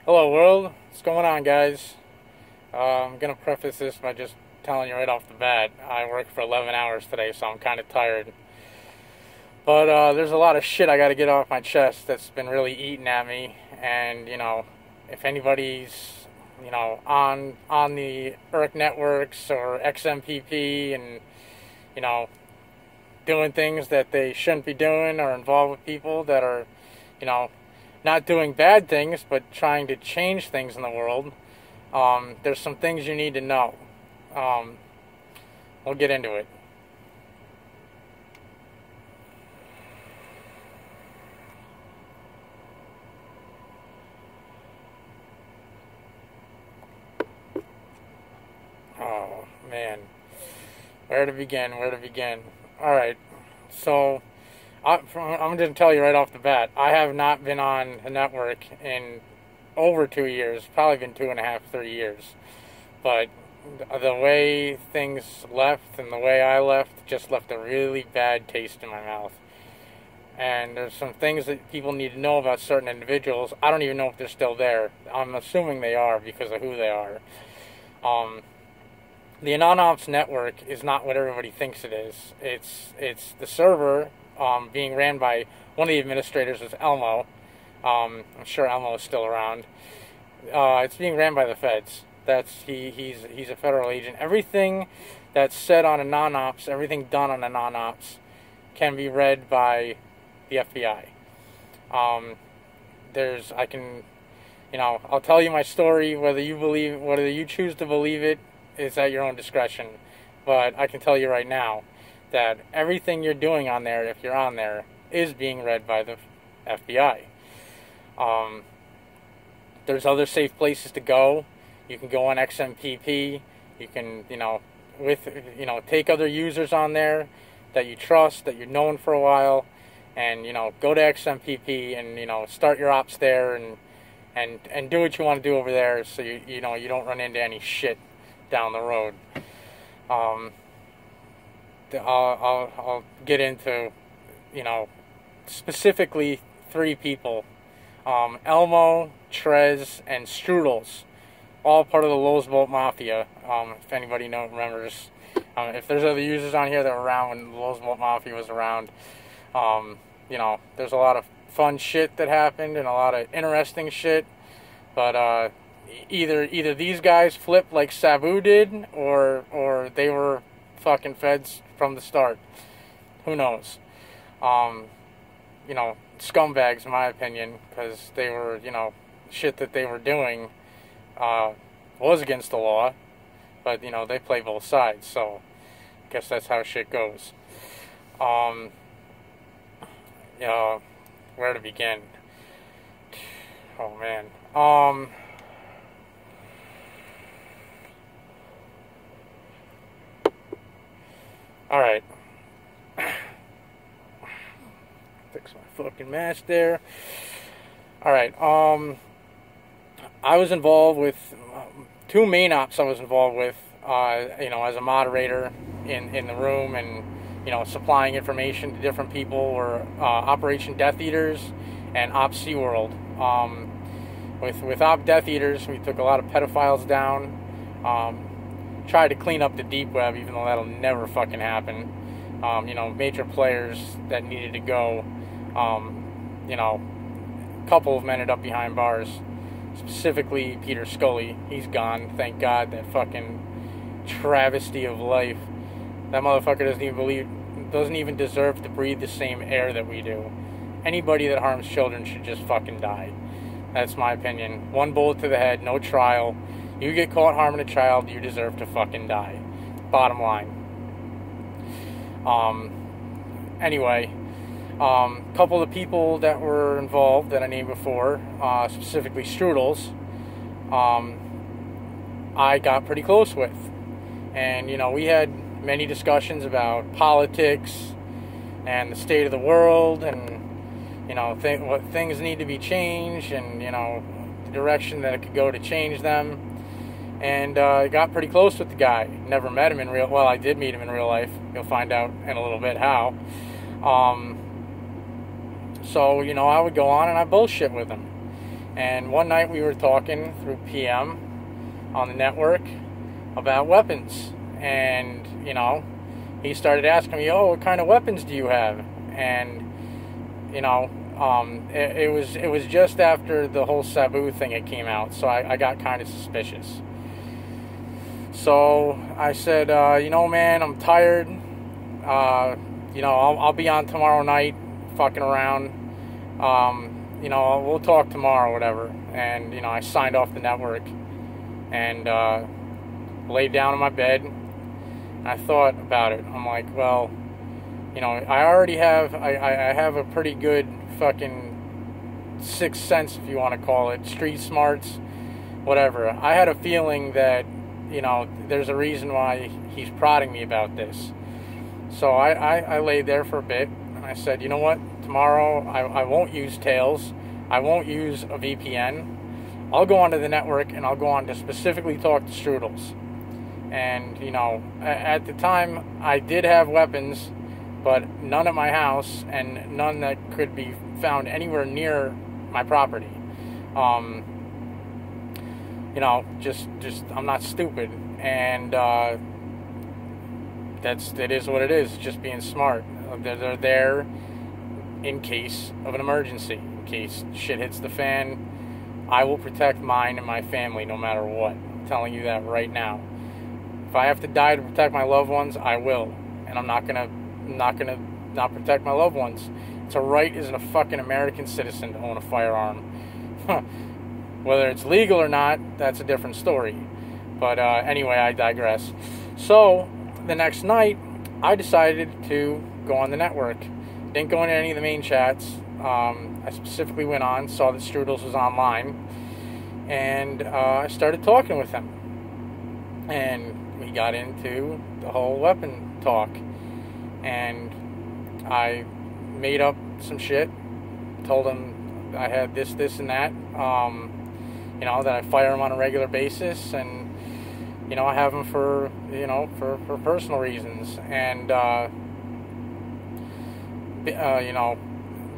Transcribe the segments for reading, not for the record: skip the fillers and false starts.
Hello world, what's going on guys? I'm gonna preface this by just telling you right off the bat, I worked for 11 hours today, so I'm kind of tired. But there's a lot of shit I gotta get off my chest that's been really eating at me, and if anybody's, on the ERC networks or XMPP and, you know, doing things that they shouldn't be doing or involved with people that are, you know, not doing bad things, but trying to change things in the world, there's some things you need to know. Um, we'll get into it. Oh, man. Where to begin? Where to begin? Alright, so I'm going to tell you right off the bat, I have not been on the network in over 2 years, probably been 2.5, 3 years. But the way things left and the way I left just left a really bad taste in my mouth. And there's some things that people need to know about certain individuals. I don't even know if they're still there. I'm assuming they are because of who they are. Um, the anonops network is not what everybody thinks it is. It's the server being ran by one of the administrators is Elmo. I'm sure Elmo is still around. It's being ran by the feds. He's a federal agent. Everything that's said on anonops, everything done on anonops, can be read by the FBI. I'll tell you my story. Whether you choose to believe it, is at your own discretion. But I can tell you right now that everything you're doing on there, if you're on there, is being read by the FBI. There's other safe places to go. You can go on XMPP. You can, take other users on there that you trust, that you've known for a while, and, go to XMPP and, start your ops there and do what you want to do over there so you don't run into any shit down the road. I'll get into, specifically 3 people. Elmo, Trez, and Strudels, all part of the Lowsbolt Mafia. If anybody remembers, if there's other users on here that were around when the Lowsbolt Mafia was around, there's a lot of fun shit that happened and a lot of interesting shit. But either these guys flipped like Sabu did, or they were fucking feds from the start. Who knows? Scumbags in my opinion, because they were, shit that they were doing was against the law, but they play both sides, so I guess that's how shit goes. Where to begin? Oh man. Alright. Fix my fucking mask there. Alright, I was involved with 2 main ops I was involved with, as a moderator in the room and, supplying information to different people were Operation Death Eaters and Op SeaWorld. With Op Death Eaters, we took a lot of pedophiles down, tried to clean up the deep web, even though that'll never fucking happen. Major players that needed to go, a couple of them ended up behind bars. Specifically Peter Scully. He's gone, thank God. That fucking travesty of life. That motherfucker doesn't even deserve to breathe the same air that we do. Anybody that harms children should just fucking die. That's my opinion. 1 bullet to the head, no trial. You get caught harming a child, you deserve to fucking die. Bottom line. Anyway, couple of the people that were involved that I named before, specifically Strudels, I got pretty close with. And, we had many discussions about politics and the state of the world and, what things need to be changed and, the direction that it could go to change them. And I got pretty close with the guy. Never met him in real... Well, I did meet him in real life. You'll find out in a little bit how. So, I would go on and I bullshit with him. And one night we were talking through PM on the network about weapons. And, you know, he started asking me, oh, what kind of weapons do you have? And, you know, it was just after the whole Sabu thing had came out, so I got kind of suspicious. So I said, you know, man, I'm tired. You know, I'll be on tomorrow night, fucking around. You know, we'll talk tomorrow, whatever. And, you know, I signed off the network and laid down in my bed. And I thought about it. I'm like, well, you know, I already have, I have a pretty good fucking sixth sense, if you want to call it, street smarts, whatever. I had a feeling that, you know, there's a reason why he's prodding me about this. So I laid there for a bit, and I said, you know what, tomorrow I won't use Tails, I won't use a VPN, I'll go onto the network, and I'll go on to specifically talk to Strudels. And, you know, at the time, I did have weapons, but none at my house, and none that could be found anywhere near my property. You know, just I'm not stupid, and it is what it is. Just being smart. They're there in case of an emergency, in case shit hits the fan. I will protect mine and my family no matter what. I'm telling you that right now. If I have to die to protect my loved ones, I will, and I'm not gonna not protect my loved ones. It's a right as a fucking American citizen to own a firearm. Whether it's legal or not, that's a different story. But anyway, I digress. So the next night, I decided to go on the network. Didn't go into any of the main chats. I specifically went on, saw that Strudels was online, and I started talking with him. And we got into the whole weapon talk. And I made up some shit, told him I had this, and that, you know, that I fire them on a regular basis, and, you know, I have them for, you know, for personal reasons, and, you know,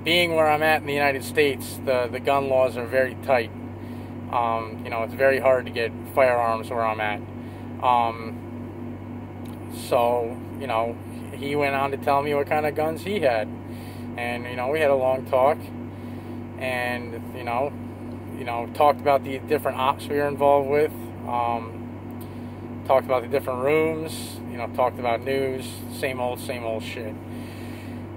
being where I'm at in the United States, the gun laws are very tight. You know, it's very hard to get firearms where I'm at. So, you know, he went on to tell me what kind of guns he had, and, you know, we had a long talk, and, you know, talked about the different ops we were involved with, talked about the different rooms, you know, talked about news, same old shit.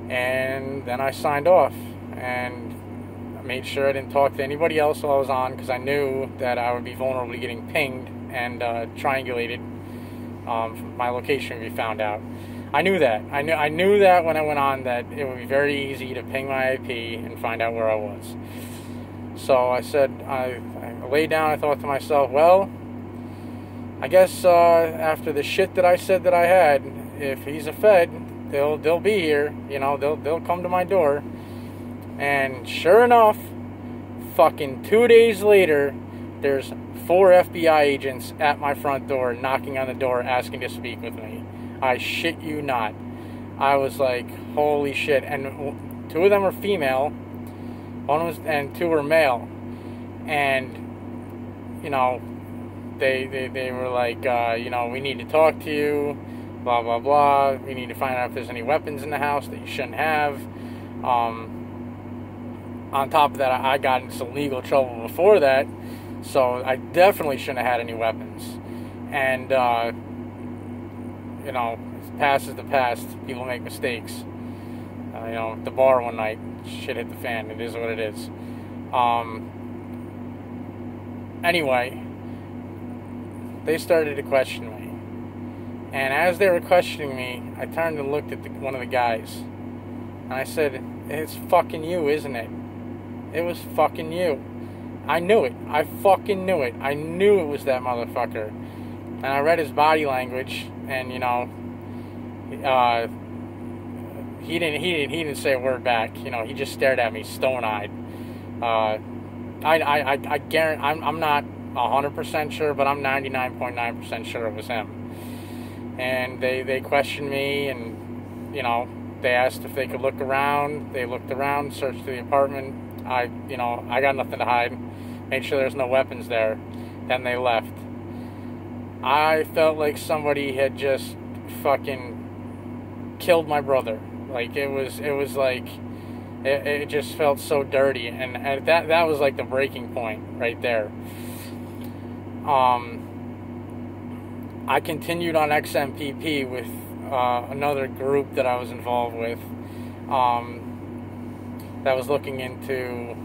And then I signed off, and I made sure I didn't talk to anybody else while I was on, because I knew that I would be vulnerable to getting pinged and triangulated. My location would be found out. I knew that. I knew that when I went on, that it would be very easy to ping my IP and find out where I was. So I said, I laid down, I thought to myself, well, I guess after the shit that I said that I had, if he's a Fed, they'll be here, you know, they'll come to my door. And sure enough, fucking 2 days later, there's 4 FBI agents at my front door, knocking on the door, asking to speak with me. I shit you not. I was like, holy shit. And 2 of them were female, and 2 were male. And, you know, they were like, you know, we need to talk to you, blah, blah, blah. We need to find out if there's any weapons in the house that you shouldn't have. On top of that, I got into some legal trouble before that, so I definitely shouldn't have had any weapons. And, you know, past is the past. People make mistakes. You know, at the bar one night, shit hit the fan. It is what it is. Anyway, they started to question me. And as they were questioning me, I turned and looked at one of the guys. And I said, it's fucking you, isn't it? It was fucking you. I knew it. I fucking knew it. I knew it was that motherfucker. And I read his body language, and, you know, he didn't say a word back. You know, he just stared at me stone-eyed. I guarantee, I'm not 100% sure, but I'm 99.9% sure it was him. And they questioned me, and, you know, they asked if they could look around. They looked around, searched the apartment. You know, I got nothing to hide. made sure there's no weapons there. Then they left. I felt like somebody had just fucking killed my brother. Like, it was like, it just felt so dirty, and that was like the breaking point right there. I continued on XMPP with another group that I was involved with that was looking into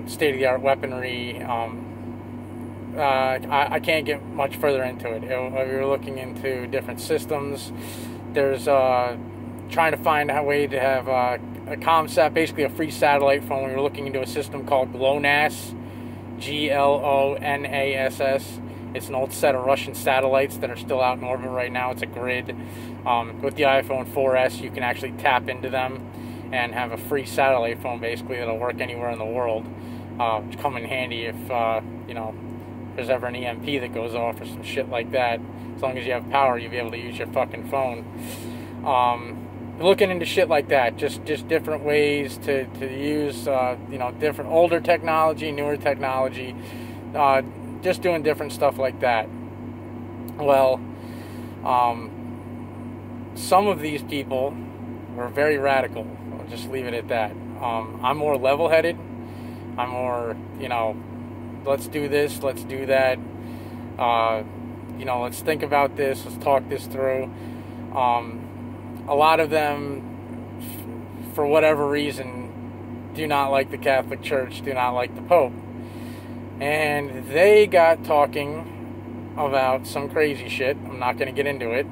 state-of-the-art weaponry. I can't get much further into it. We were looking into different systems. There's trying to find a way to have a ComSat, basically a free satellite phone. We were looking into a system called GLONASS, GLONASS. It's an old set of Russian satellites that are still out in orbit right now. It's a grid. With the iPhone 4S, you can actually tap into them and have a free satellite phone, basically, that'll work anywhere in the world. Come in handy if, there's ever an EMP that goes off or some shit like that. As long as you have power, you'll be able to use your fucking phone. Looking into shit like that, just different ways to use, different older technology, newer technology, just doing different stuff like that. Well, some of these people were very radical. I'll just leave it at that. I'm more level-headed. I'm more, let's do this, let's do that. Let's think about this, let's talk this through. A lot of them, for whatever reason, do not like the Catholic Church, do not like the Pope. And they got talking about some crazy shit. I'm not going to get into it.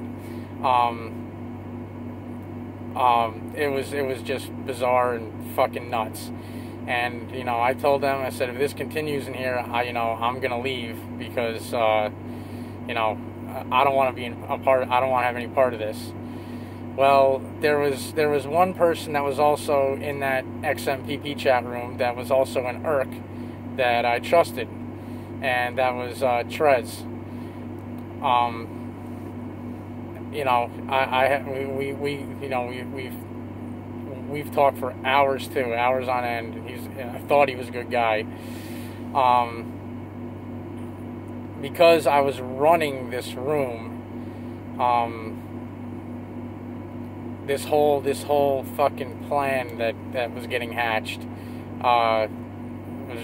It was just bizarre and fucking nuts. And, I told them, I said, if this continues in here, I'm going to leave because, I don't want to be a part, I don't want to have any part of this. Well, there was one person that was also in that XMPP chat room that was also an IRC that I trusted, and that was Trez. We've talked for hours too, hours on end. I thought he was a good guy. Because I was running this room, this whole fucking plan that was getting hatched, was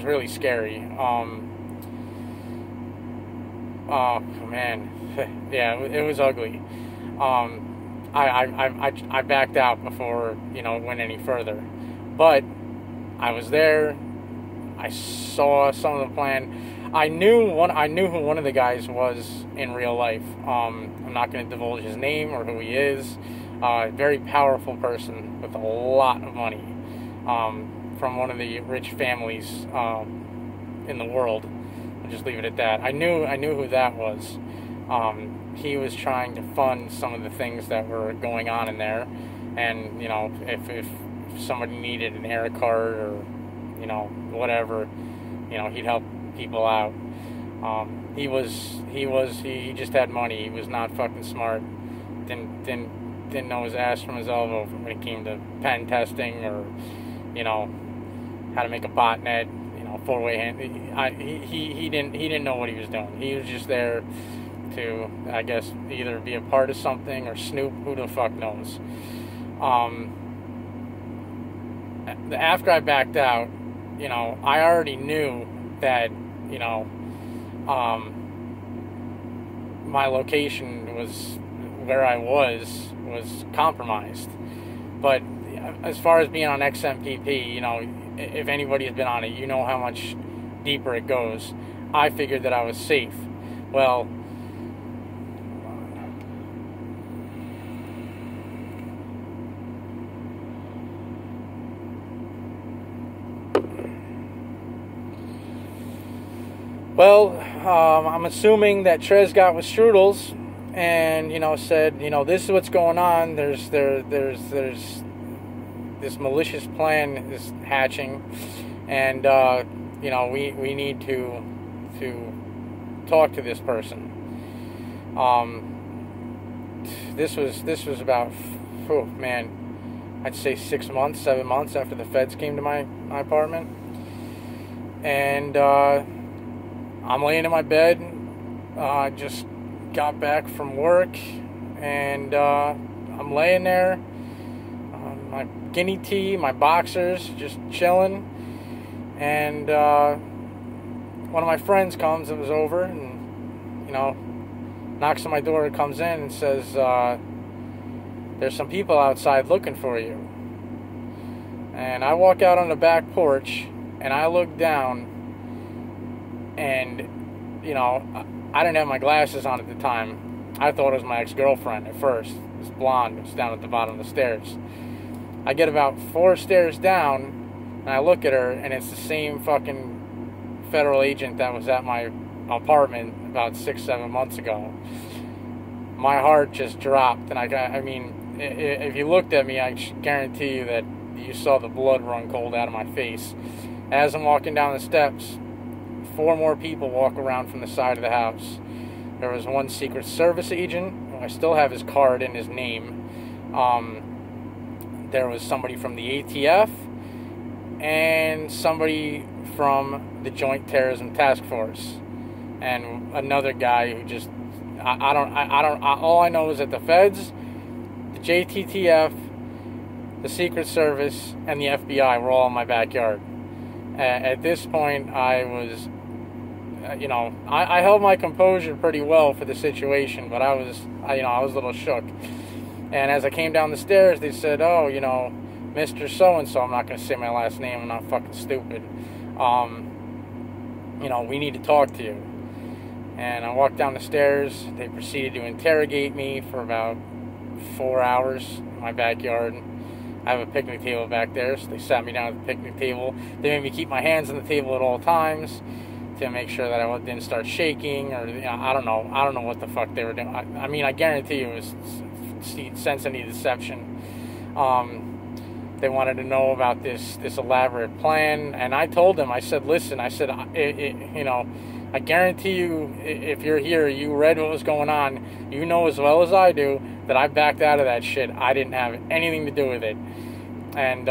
really scary. Oh man, yeah, it was ugly. I backed out before it went any further, but I was there. I saw some of the plan. I knew who one of the guys was in real life. I'm not going to divulge his name or who he is. Very powerful person with a lot of money, from one of the rich families in the world. I'll just leave it at that. I knew who that was. He was trying to fund some of the things that were going on in there, and if somebody needed an air card or whatever, he'd help people out. He just had money. He was not fucking smart. Didn't know his ass from his elbow when it came to pen testing or how to make a botnet, four-way hand. He didn't know what he was doing. He was just there to, I guess, either be a part of something or snoop. Who the fuck knows? After I backed out, I already knew that my location was where I was compromised. But as far as being on XMPP, if anybody has been on it, you know how much deeper it goes. I figured that I was safe. Well, I'm assuming that Trez got with Strudels and said, this is what's going on. There's this malicious plan is hatching, and we need to talk to this person. This was about, I'd say 6 months, 7 months after the feds came to my apartment. And I'm laying in my bed. I just got back from work, and I'm laying there, my guinea tea, my boxers, just chilling. And one of my friends comes and was over, and knocks on my door, comes in and says, there's some people outside looking for you. And I walk out on the back porch, and I look down, and I didn't have my glasses on at the time. I thought it was my ex-girlfriend at first. This blonde was down at the bottom of the stairs. I get about 4 stairs down, and I look at her, and it's the same fucking federal agent that was at my apartment about 6-7 months ago. My heart just dropped, and I mean, if you looked at me, I guarantee you that you saw the blood run cold out of my face. As I'm walking down the steps, 4 more people walk around from the side of the house. There was one Secret Service agent. I still have his card and his name. There was somebody from the ATF and somebody from the Joint Terrorism Task Force, and another guy who just I don't. All I know is that the feds, the JTTF, the Secret Service, and the FBI were all in my backyard. At this point, I was, I held my composure pretty well for the situation, but I was a little shook. And as I came down the stairs, they said, "Oh, Mr. So-and-so, I'm not going to say my last name, I'm not fucking stupid. We need to talk to you." And I walked down the stairs. They proceeded to interrogate me for about 4 hours in my backyard. I have a picnic table back there, so they sat me down at the picnic table. They made me keep my hands on the table at all times to make sure that I didn't start shaking, or I don't know what the fuck they were doing. I mean, I guarantee you it was sense-any deception. They wanted to know about this elaborate plan, and I told them, I said, listen, I said, I guarantee you, if you're here, you read what was going on, you know as well as I do that I backed out of that shit. I didn't have anything to do with it. And,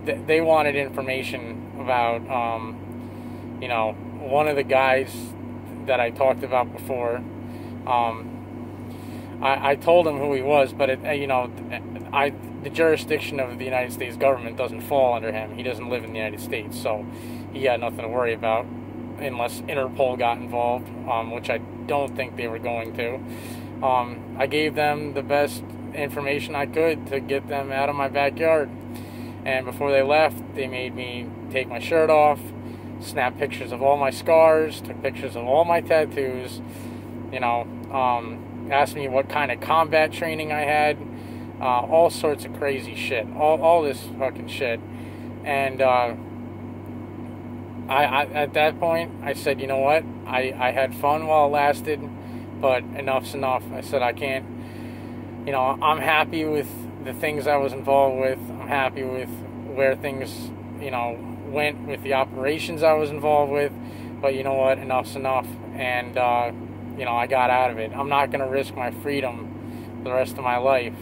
they wanted information about, one of the guys that I talked about before. I told him who he was, but the jurisdiction of the United States government doesn't fall under him. He doesn't live in the United States, so he had nothing to worry about unless Interpol got involved, which I don't think they were going to. I gave them the best information I could to get them out of my backyard. And before they left, they made me take my shirt off, snap pictures of all my scars, took pictures of all my tattoos, asked me what kind of combat training I had, all sorts of crazy shit, all this fucking shit. And I at that point, I said, you know what, I had fun while it lasted, but enough's enough. I said, I can't, I'm happy with the things I was involved with. I'm happy with where things, went with the operations I was involved with, but you know what, enough's enough. And I got out of it. I'm not going to risk my freedom the rest of my life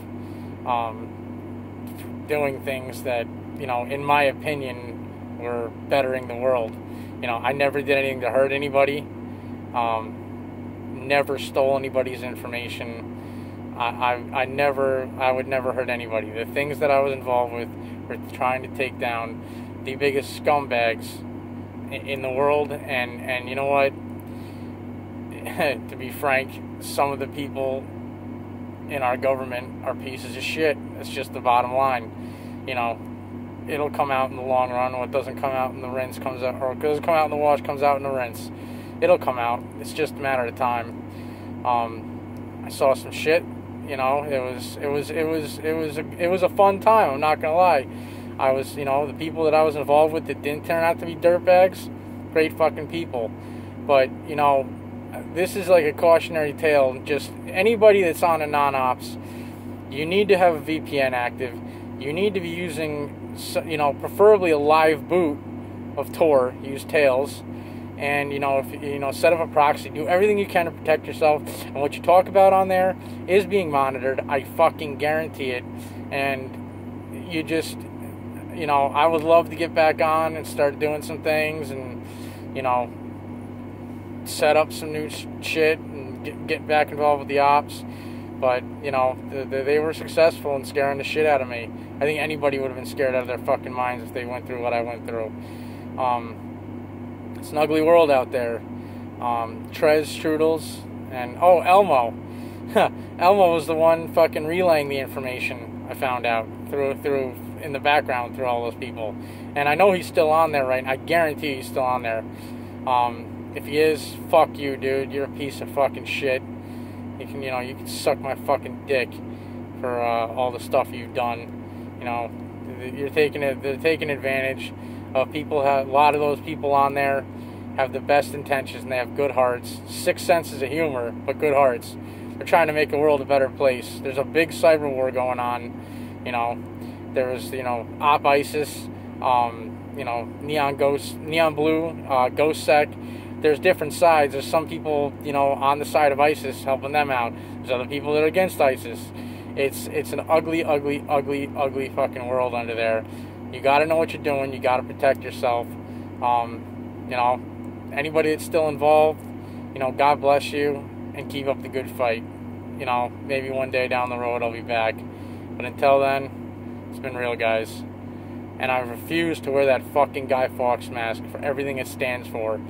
doing things that, in my opinion, were bettering the world. I never did anything to hurt anybody. Never stole anybody's information. I would never hurt anybody. The things that I was involved with were trying to take down the biggest scumbags in the world. And you know what? To be frank, some of the people in our government are pieces of shit. It's just the bottom line. It'll come out in the long run. What doesn't come out in the rinse comes out, or doesn't come out in the wash comes out in the rinse. It'll come out. It's just a matter of time. I saw some shit. It was a fun time. I'm not gonna lie. I was, the people that I was involved with that didn't turn out to be dirtbags, great fucking people. But this is like a cautionary tale. Just anybody that's on anonops, you need to have a VPN active. You need to be using, preferably a live boot of Tor. Use Tails, and if set up a proxy. Do everything you can to protect yourself. And what you talk about on there is being monitored. I fucking guarantee it. And you just, you know, I would love to get back on and start doing some things and, you know, set up some new shit and get back involved with the ops. But, you know, they were successful in scaring the shit out of me. I think anybody would have been scared out of their fucking minds if they went through what I went through. It's an ugly world out there. Trez, Strudels, and, oh, Elmo. Elmo was the one fucking relaying the information I found out through in the background through all those people. And I know he's still on there, right? I guarantee he's still on there. If he is, fuck you, dude. You're a piece of fucking shit. You can suck my fucking dick for all the stuff you've done. You know, they're taking advantage of people. A lot of those people on there have the best intentions and they have good hearts, sick senses of humor, but good hearts. They're trying to make the world a better place. There's a big cyber war going on. You know, there was, you know, Op ISIS, you know, Neon Blue, Ghost Sec. There's different sides. There's some people, you know, on the side of ISIS helping them out. There's other people that are against ISIS. It's an ugly, ugly, ugly, ugly fucking world under there. You got to know what you're doing. You got to protect yourself. You know, anybody that's still involved, you know, God bless you and keep up the good fight. You know, maybe one day down the road I'll be back. But until then, it's been real, guys. And I refuse to wear that fucking Guy Fawkes mask for everything it stands for.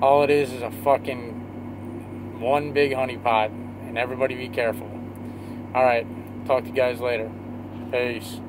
All it is a fucking one big honeypot, and everybody be careful. Alright, talk to you guys later. Peace.